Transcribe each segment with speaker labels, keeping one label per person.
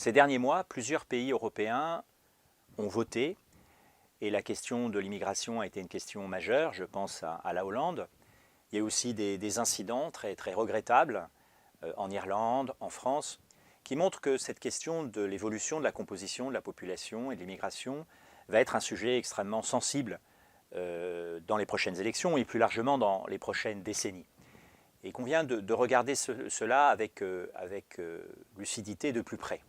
Speaker 1: Ces derniers mois, plusieurs pays européens ont voté et la question de l'immigration a été une question majeure, je pense à la Hollande. Il y a aussi des incidents très regrettables en Irlande, en France, qui montrent que cette question de l'évolution de la composition de la population et de l'immigration va être un sujet extrêmement sensible dans les prochaines élections et plus largement dans les prochaines décennies. Et il convient de regarder cela avec lucidité de plus près.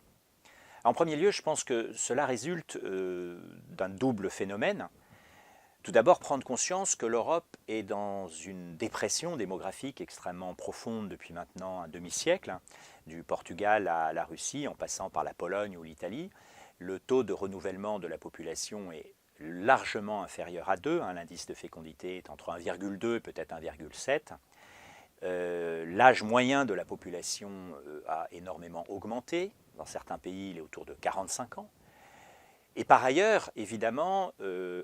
Speaker 1: En premier lieu, je pense que cela résulte d'un double phénomène. Tout d'abord, prendre conscience que l'Europe est dans une dépression démographique extrêmement profonde depuis maintenant un demi-siècle, du Portugal à la Russie, en passant par la Pologne ou l'Italie. Le taux de renouvellement de la population est largement inférieur à 2, l'indice de fécondité est entre 1,2 et peut-être 1,7. L'âge moyen de la population a énormément augmenté. Dans certains pays, il est autour de 45 ans. Et par ailleurs, évidemment,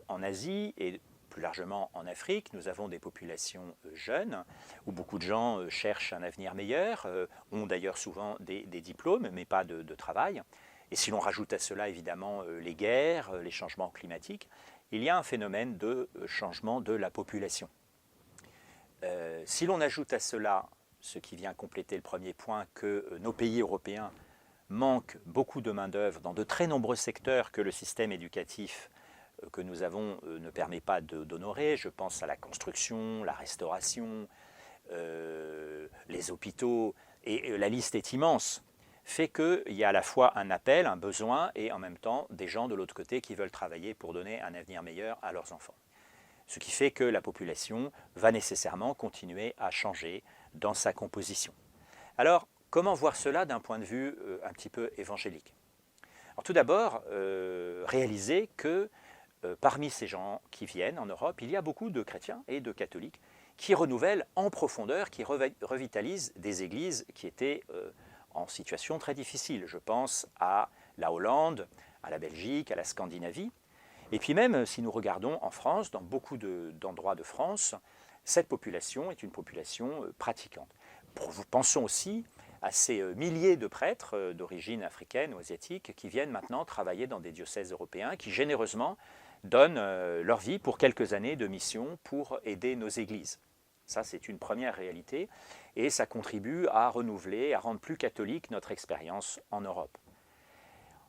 Speaker 1: en Asie et plus largement en Afrique, nous avons des populations jeunes où beaucoup de gens cherchent un avenir meilleur, ont d'ailleurs souvent des diplômes mais pas de travail. Et si l'on rajoute à cela évidemment les guerres, les changements climatiques, il y a un phénomène de changement de la population. Si l'on ajoute à cela, ce qui vient compléter le premier point, que nos pays européens manquent beaucoup de main-d'œuvre dans de très nombreux secteurs que le système éducatif que nous avons ne permet pas d'honorer. Je pense à la construction, la restauration, les hôpitaux, et la liste est immense, fait qu'il y a à la fois un appel, un besoin, et en même temps des gens de l'autre côté qui veulent travailler pour donner un avenir meilleur à leurs enfants. Ce qui fait que la population va nécessairement continuer à changer dans sa composition. Alors, comment voir cela d'un point de vue un petit peu évangélique? Alors, tout d'abord, réaliser que parmi ces gens qui viennent en Europe, il y a beaucoup de chrétiens et de catholiques qui renouvellent en profondeur, qui revitalisent des églises qui étaient en situation très difficile. Je pense à la Hollande, à la Belgique, à la Scandinavie. Et puis même, si nous regardons en France, dans beaucoup d'endroits de France, cette population est une population pratiquante. Pensons aussi à ces milliers de prêtres d'origine africaine ou asiatique qui viennent maintenant travailler dans des diocèses européens, qui généreusement donnent leur vie pour quelques années de mission pour aider nos églises. Ça, c'est une première réalité et ça contribue à renouveler, à rendre plus catholique notre expérience en Europe.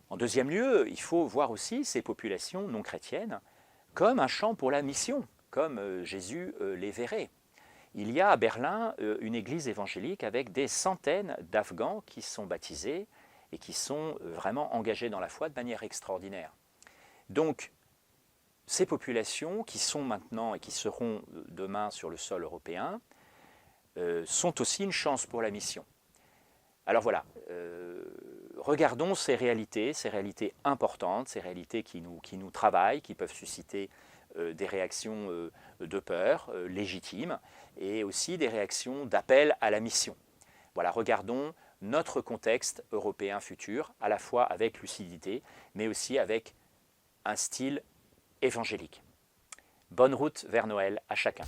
Speaker 1: En deuxième lieu, il faut voir aussi ces populations non chrétiennes comme un champ pour la mission, comme Jésus les verrait. Il y a à Berlin une église évangélique avec des centaines d'Afghans qui sont baptisés et qui sont vraiment engagés dans la foi de manière extraordinaire. Donc, ces populations qui sont maintenant et qui seront demain sur le sol européen sont aussi une chance pour la mission. Alors voilà, regardons ces réalités importantes, ces réalités qui nous travaillent, qui peuvent susciter des réactions de peur légitimes et aussi des réactions d'appel à la mission. Voilà, regardons notre contexte européen futur, à la fois avec lucidité, mais aussi avec un style évangélique. Bonne route vers Noël à chacun.